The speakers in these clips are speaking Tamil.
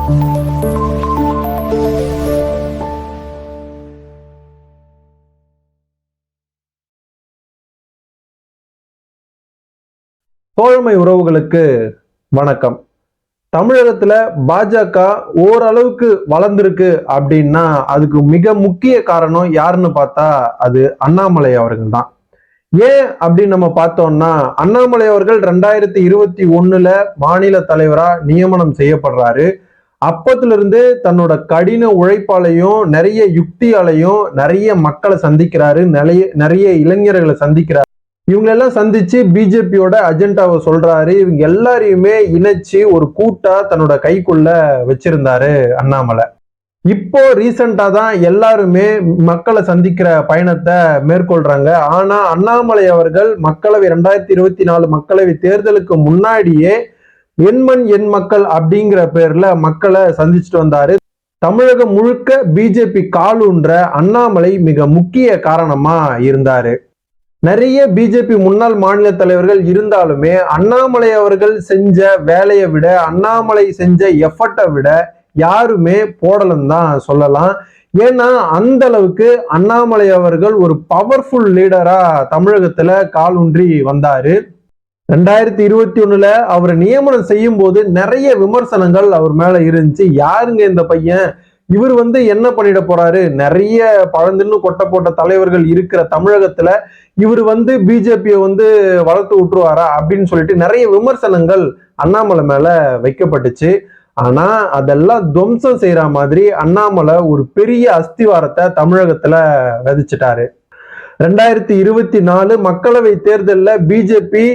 தோழமை உறவுகளுக்கு வணக்கம். தமிழகத்துல பாஜக ஓரளவுக்கு வளர்ந்திருக்கு அப்படின்னா அதுக்கு மிக முக்கிய காரணம் யாருன்னு பார்த்தா அது அண்ணாமலை அவர்கள் தான். ஏன் அப்படின்னு நம்ம பார்த்தோம்னா, அண்ணாமலை அவர்கள் 2021 மாநில தலைவரா நியமனம் செய்யப்படுறாரு. அப்பத்திலிருந்து தன்னோட கடின உழைப்பாலையும் நிறைய யுக்தியாலையும் நிறைய மக்களை சந்திக்கிறாரு, நிறைய இளைஞர்களை சந்திக்கிறாரு. இவங்களெல்லாம் சந்திச்சு பிஜேபியோட அஜெண்டாவை சொல்றாரு. இவங்க எல்லாரையுமே இணைச்சு ஒரு கூட்டா தன்னோட கைக்குள்ள வச்சிருந்தாரு அண்ணாமலை. இப்போ ரீசெண்டா தான் எல்லாருமே மக்களை சந்திக்கிற பயணத்தை மேற்கொள்றாங்க. ஆனா அண்ணாமலை அவர்கள் 2024 மக்களவை தேர்தலுக்கு முன்னாடியே எண்மண் எண் மக்கள் அப்படிங்கிற பேர்ல மக்களை சந்திச்சுட்டு வந்தாரு. தமிழகம் முழுக்க பிஜேபி காலூன்ற அண்ணாமலை மிக முக்கிய காரணமா இருந்தாரு. நிறைய பிஜேபி முன்னாள் மாநில தலைவர்கள் இருந்தாலுமே அண்ணாமலை அவர்கள் செஞ்ச வேலையை விட, அண்ணாமலை செஞ்ச எஃபர்ட்டை விட யாருமே போடலன்னு தான் சொல்லலாம். ஏன்னா அந்த அளவுக்கு அண்ணாமலை அவர்கள் ஒரு பவர்ஃபுல் லீடரா தமிழகத்துல காலூன்றி வந்தாரு. 2021 அவர் நியமனம் செய்யும் போது நிறைய விமர்சனங்கள் அவர் மேல இருந்துச்சு. யாருங்க இந்த பையன், இவர் என்ன பண்ணிட போறாரு, நிறைய பழந்தின்னு கொட்ட போட்ட தலைவர்கள் இருக்கிற தமிழகத்துல இவர் பிஜேபியை வளர்த்து விட்டுருவாரா அப்படின்னு சொல்லிட்டு நிறைய விமர்சனங்கள் அண்ணாமலை மேல வைக்கப்பட்டுச்சு. ஆனா அதெல்லாம் துவம்சம் செய்யற மாதிரி அண்ணாமலை ஒரு பெரிய அஸ்திவாரத்தை தமிழகத்துல விதைச்சிட்டாரு. 2024 மக்களவை தேர்தலில் பிஜேபி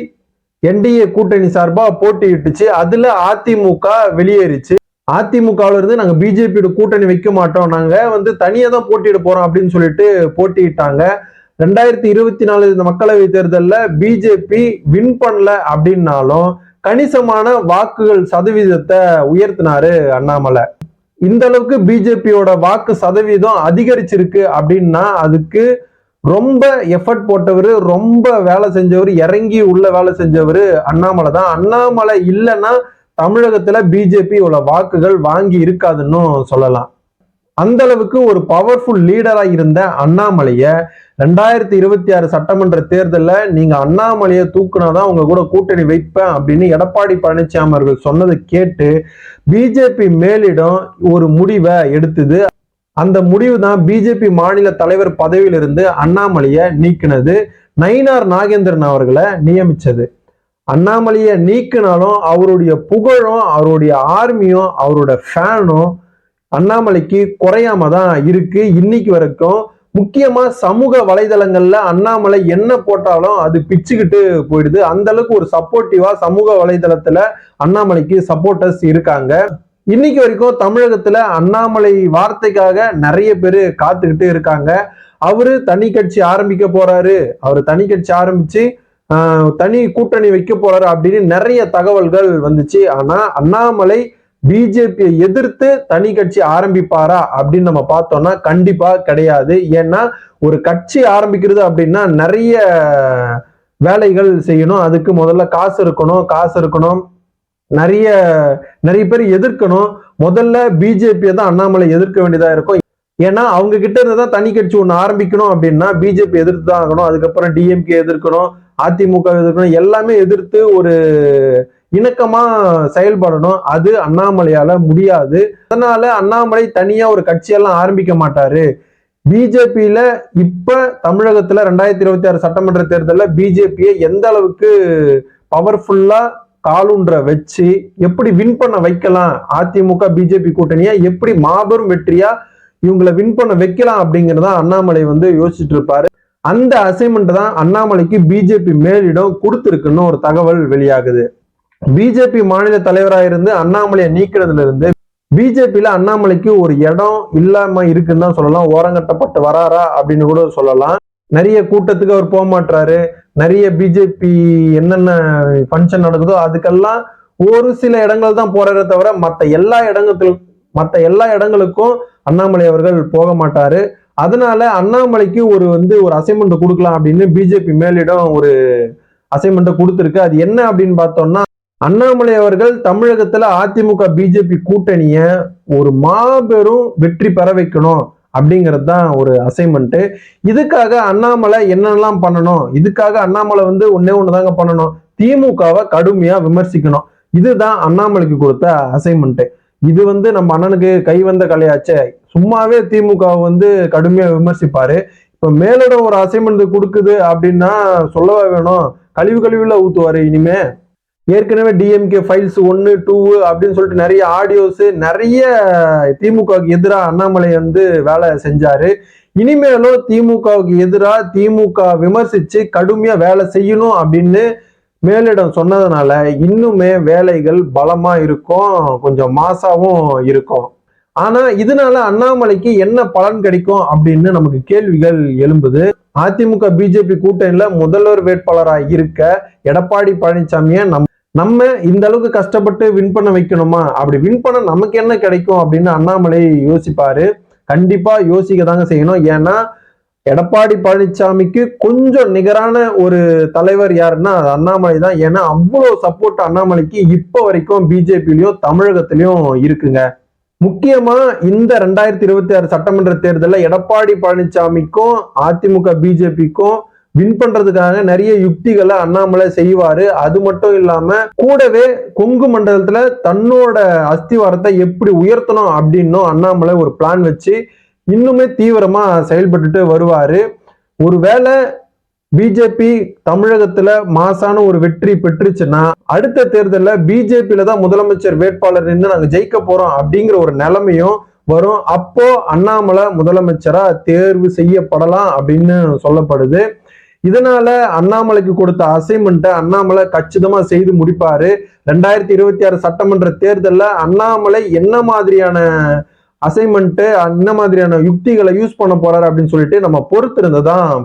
என்டிஏ கூட்டணி சார்பா போட்டியிட்டுச்சு. அதுல அதிமுக வெளியேறிச்சு. அதிமுகவுல இருந்து நாங்க பிஜேபியோட கூட்டணி வைக்க மாட்டோம், நாங்க தனியா தான் போட்டியிட போறோம் அப்படின்னு சொல்லிட்டு போட்டியிட்டாங்க. 2024 இந்த மக்களவை தேர்தலில் பிஜேபி வின் பண்ணல அப்படின்னாலும் கணிசமான வாக்குகள் சதவீதத்தை உயர்த்தினாரு அண்ணாமலை. இந்த அளவுக்கு பிஜேபியோட வாக்கு சதவீதம் அதிகரிச்சிருக்கு அப்படின்னா அதுக்கு ரொம்ப எஃபர்ட் போட்டவர், ரொம்ப வேலை செஞ்சவர், இறங்கி உள்ள வேலை செஞ்சவர் அண்ணாமலை தான். அண்ணாமலை இல்லைன்னா தமிழகத்துல பிஜேபி இவ்வளவு வாக்குகள் வாங்கி இருக்காதுன்னு சொல்லலாம். அந்த அளவுக்கு ஒரு பவர்ஃபுல் லீடரா இருந்த அண்ணாமலைய 2026 சட்டமன்ற தேர்தலில் நீங்க அண்ணாமலையை தூக்குனாதான் உங்க கூட கூட்டணி வைப்பேன் அப்படின்னு எடப்பாடி பழனிசாமி அவர்கள் சொன்னதை கேட்டு பிஜேபி மேலிடம் ஒரு முடிவை எடுத்தது. அந்த முடிவு தான் பிஜேபி மாநில தலைவர் பதவியிலிருந்து அண்ணாமலையை நீக்கினது, நயினார் நாகேந்திரன் அவர்களை நியமிச்சது. அண்ணாமலையை நீக்கினாலும் அவருடைய புகழும், அவருடைய ஆர்மியும், அவரோட ஃபேனும் அண்ணாமலைக்கு குறையாம தான் இருக்கு இன்னைக்கு வரைக்கும். முக்கியமா சமூக வலைதளங்கள்ல அண்ணாமலை என்ன போட்டாலும் அது பிச்சுக்கிட்டு போயிடுது. அந்த அளவுக்கு ஒரு சப்போர்ட்டிவா சமூக வலைதளத்துல அண்ணாமலைக்கு சப்போர்ட்டர்ஸ் இருக்காங்க. இன்னைக்கு வரைக்கும் தமிழகத்துல அண்ணாமலை வார்த்தைக்காக நிறைய பேர் காத்துக்கிட்டு இருக்காங்க. அவரு தனி கட்சி ஆரம்பிக்க போறாரு, அவரு தனி கட்சி ஆரம்பிச்சு தனி கூட்டணி வைக்க போறாரு அப்படின்னு நிறைய தகவல்கள் வந்துச்சு. ஆனா அண்ணாமலை பிஜேபியை எதிர்த்து தனி கட்சி ஆரம்பிப்பாரா அப்படின்னு நம்ம பார்த்தோம்னா கண்டிப்பா கிடையாது. ஏன்னா ஒரு கட்சி ஆரம்பிக்கிறது அப்படின்னா நிறைய வேலைகள் செய்யணும், அதுக்கு முதல்ல காசு இருக்கணும், நிறைய பேர் எதிர்க்கணும். முதல்ல பிஜேபியை தான் அண்ணாமலை எதிர்க்க வேண்டியதா இருக்கும். ஏன்னா அவங்க கிட்ட இருந்துதான் தனி கட்சி ஒண்ணு ஆரம்பிக்கணும் அப்படின்னா பிஜேபி எதிர்த்து தான் ஆகணும். அதுக்கப்புறம் டிஎம்கே எதிர்க்கணும், அதிமுக எதிர்க்கணும், எல்லாமே எதிர்த்து ஒரு இணக்கமா செயல்படணும். அது அண்ணாமலையால முடியாது. அதனால அண்ணாமலை தனியா ஒரு கட்சியெல்லாம் ஆரம்பிக்க மாட்டாரு. பிஜேபியில இப்ப தமிழகத்துல 2026 சட்டமன்ற தேர்தலில் பிஜேபியை எந்த அளவுக்கு பவர்ஃபுல்லா காலூன்ற வச்சு எப்படி வின் பண்ண வைக்கலாம், அதிமுக பிஜேபி கூட்டணியை எப்படி மாபெரும் வெற்றியா இவங்களை வின் பண்ண வைக்கலாம் அப்படிங்கிறத அண்ணாமலை யோசிச்சுட்டு இருப்பாரு. அந்த அசைன்மெண்ட் தான் அண்ணாமலைக்கு பிஜேபி மேலிடம் கொடுத்திருக்குன்னு ஒரு தகவல் வெளியாகுது. பிஜேபி மாநில தலைவராக இருந்து அண்ணாமலையை நீக்கிறதுல இருந்து பிஜேபியில அண்ணாமலைக்கு ஒரு இடம் இல்லாம இருக்குன்னு தான் சொல்லலாம். ஓரங்கட்டப்பட்டு வராரா அப்படின்னு கூட சொல்லலாம். நிறைய கூட்டத்துக்கு அவர் போக மாட்டாரு. நிறைய பிஜேபி என்னென்ன ஃபங்க்ஷன் நடக்குதோ அதுக்கெல்லாம் ஒரு சில இடங்கள் தான் போறாரே தவிர மற்ற எல்லா இடங்களுக்கும் அண்ணாமலை அவர்கள் போக மாட்டாரு. அதனால அண்ணாமலைக்கு ஒரு அசைன்மெண்ட் கொடுக்கலாம் அப்படின்னு பிஜேபி மேலிடம் ஒரு அசைன்மெண்ட் கொடுத்துருக்கு. அது என்ன அப்படின்னு பார்த்தோம்னா, அண்ணாமலை அவர்கள் தமிழகத்துல அதிமுக பிஜேபி கூட்டணிய ஒரு மாபெரும் வெற்றி பெற வைக்கணும் அப்படிங்கிறது தான் ஒரு அசைன்மெண்ட். இதுக்காக அண்ணாமலை என்னெல்லாம் பண்ணணும், இதுக்காக அண்ணாமலை வந்து ஒன்னே ஒண்ணுதாங்க பண்ணணும், திமுகவை கடுமையா விமர்சிக்கணும். இதுதான் அண்ணாமலைக்கு கொடுத்த அசைன்மெண்ட். இது வந்து நம்ம அண்ணனுக்கு கை வந்த கலையாச்சே, சும்மாவே திமுக வந்து கடுமையா விமர்சிப்பாரு. இப்ப மேலிடம் ஒரு அசைன்மெண்ட் கொடுக்குது அப்படின்னா சொல்லவா வேணும், கழிவுல ஊத்துவாரு இனிமே. ஏற்கனவே டிஎம்கே ஃபைல்ஸ் 1, 2 அப்படின்னு சொல்லிட்டு நிறைய ஆடியோஸ், நிறைய திமுகவுக்கு எதிராக அண்ணாமலை வந்து வேலை செஞ்சாரு. இனிமேலும் திமுகவுக்கு எதிராக திமுக விமர்சிச்சு கடுமையா வேலை செய்யணும் அப்படின்னு மேலிடம் சொன்னதுனால இன்னுமே வேலைகள் பலமா இருக்கும், கொஞ்சம் மாசாவும் இருக்கும். ஆனா இதனால அண்ணாமலைக்கு என்ன பலன் கிடைக்கும் அப்படின்னு நமக்கு கேள்விகள் எழும்புது. அதிமுக பிஜேபி கூட்டணியில முதல்வர் வேட்பாளராக இருக்க எடப்பாடி பழனிசாமியை நம்ம இந்த அளவுக்கு கஷ்டப்பட்டு வின் பண்ண வைக்கணுமா, அப்படி வின் பண்ண நமக்கு என்ன கிடைக்கும் அப்படின்னு அண்ணாமலை யோசிப்பாரு. கண்டிப்பா யோசிக்க தாங்க செய்யணும். ஏன்னா எடப்பாடி பழனிசாமிக்கு கொஞ்சம் நிகரான ஒரு தலைவர் யாருன்னா அது அண்ணாமலை தான். ஏன்னா அவ்வளவு சப்போர்ட் அண்ணாமலைக்கு இப்ப வரைக்கும் பிஜேபிலையும் தமிழகத்திலையும் இருக்குங்க. முக்கியமா இந்த 2026 சட்டமன்ற தேர்தலில் எடப்பாடி பழனிசாமிக்கும் அதிமுக பிஜேபிக்கும் வின் பண்றதுக்காக நிறைய யுக்திகளை அண்ணாமலை செய்வாரு. அது மட்டும் இல்லாம கூடவே கொங்கு மண்டலத்துல தன்னோட அஸ்திவாரத்தை எப்படி உயர்த்தணும் அப்படின்னும் அண்ணாமலை ஒரு பிளான் வச்சு இன்னுமே தீவிரமா செயல்பட்டுட்டு வருவாரு. ஒருவேளை பிஜேபி தமிழகத்துல மாசான ஒரு வெற்றி பெற்றுச்சுன்னா அடுத்த தேர்தலில் பிஜேபியில தான் முதலமைச்சர் வேட்பாளர் நின்று நாங்க ஜெயிக்க போறோம் அப்படிங்கிற ஒரு நிலைமையும் வரும். அப்போ அண்ணாமலை முதலமைச்சரா தேர்வு செய்யப்படலாம் அப்படின்னு சொல்லப்படுது. இதனால அண்ணாமலைக்கு கொடுத்த அசைன்மெண்ட்டை அண்ணாமலை கச்சிதமா செய்து முடிப்பாரு. 2026 சட்டமன்ற தேர்தலில் அண்ணாமலை என்ன மாதிரியான அசைன்மெண்ட், என்ன மாதிரியான யுக்திகளை யூஸ் பண்ண போறாரு அப்படின்னு சொல்லிட்டு நம்ம பொறுத்திருந்ததான்